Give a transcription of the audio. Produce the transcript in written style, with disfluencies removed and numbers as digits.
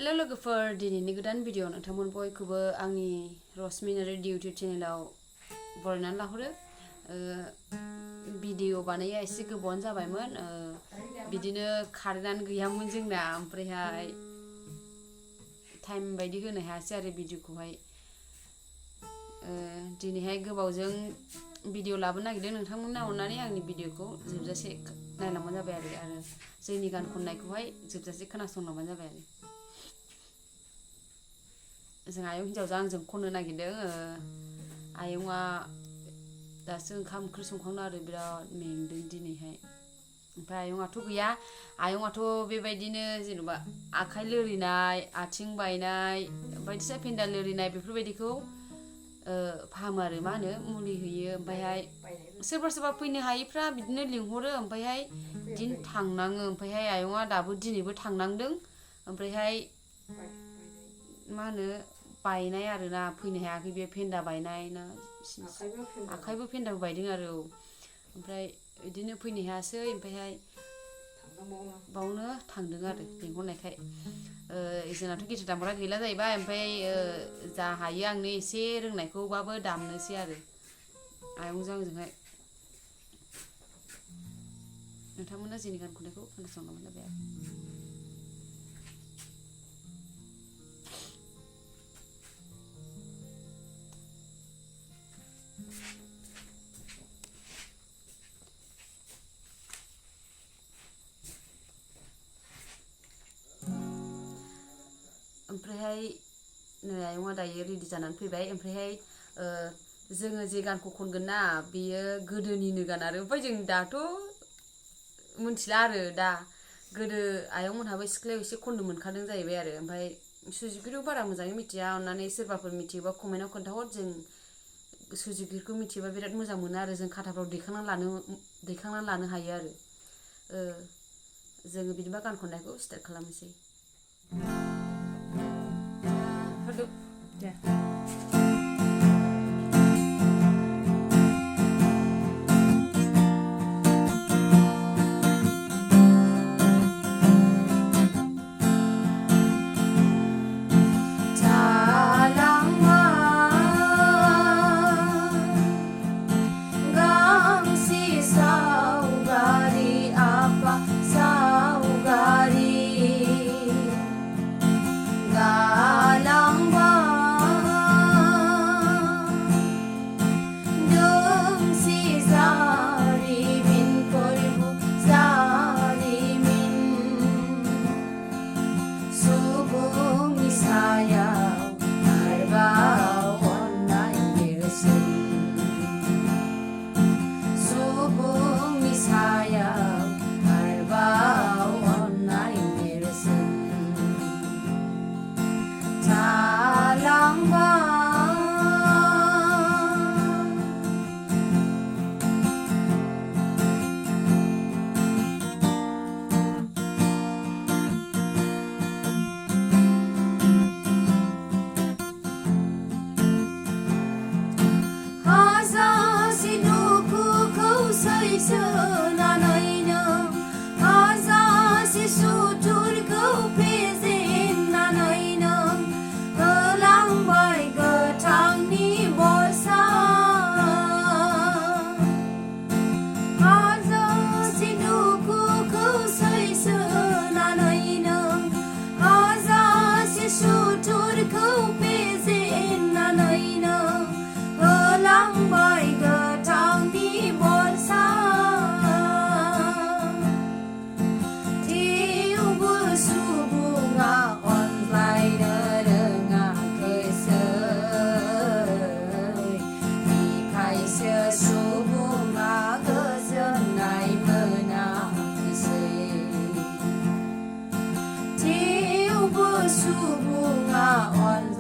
Hello लोगोफोर दिनैनि गोदान भिडिअ नोंथांमोन बयखौबो आंनि रसमिनारि इउटिउब चेनेलाव बरायनानै लाहरो भिडिअ बानाया एसे गोबावानो जाबायमोन बिदिनो कारेन्टआनो गैयामोन जोंना ओमफ्रायहाय टाइम बायदि होनो हायासै आरो भिडिअखौहाय दिनैहाय गोबावजों भिडिअ लाबोनो नागिरदों नोंथांमोना अननानै आंनि भिडिअखौ जोबजासे नायलांबानो जाबाय आरो जोंनि गान खननायखौहाय जोबजासे खोनासंलांबानो जाबाय आरो जों आयं हिन्जावजों आंजों खननो नागिरदों आयंआ दासो ओंखाम ओंख्रि संखांना आरो बिराद मेंदों दिनैहाय ओमफ्राय आयंआथ' गैया आयंआथ' बेबायदिनो जेनेबा आखाइ लोरिनाय आथिं बायनाय बायदिसिना फेन्दा लोरिनाय बेफोरबायदिखौ फाहामो आरो मा होनो मुलि होयो ओमफ्रायहाय सोरबा सोरबा फैनो हायिफ्रा बिदिनो लिंहरो ओमफ्रायहाय बिदिनो थांनाङो ओमफ्रायहाय आयंआ दाबो दिनैबो थांनांदों ओमफ्रायहाय मा होनो बायनाय आरोना फैनो हायाखै बे फेन्दा बायनाय ना आखाइबो फेन्दाबो बायदों आरो ओमफ्राय बिदिनो फैनो हायासै ओमफ्रायहाय बावनो थांदों आरो लिंहरनायखाय जोंनाथ' गिटार दामग्रा गैला जाहैबाय ओमफ्राय जा हायो आंनो एसे रोंनायखौबाबो दामनोसै आरो आयंजों आंजोंहाय नोंथांमोना जोंनि गान खननायखौ खोनासंलांबानो जाबाय आरो ओमफ्रायहाय नै आयंआ दायो रेडि जानानै फैबाय ओमफ्रायहाय जोङो जे गानखौ खनगोन ना बेयो गोदोनिनो गान आरो ओमफ्राय जों दाथ' मिथिला आरो दा गोदो आयंमोनहाबो सिख्लायाव एसे खननो मोनखादों जाहैबाय आरो ओमफ्राय सुजुगिरिखौ बारा मोजाङै मिथिया अननानै सोरबाफोर मिथियोबा कमेन्टआव खोन्थाहर जों सुजुगिरिखौ मिथियोबा बिराद मोजां मोनो आरो जों खाथाफ्राव दैखांनानै लानो हायो आरो जोङो बिदिबा गान खननायखौ स्टार्ट खालामनोसै Yeah. Subunga on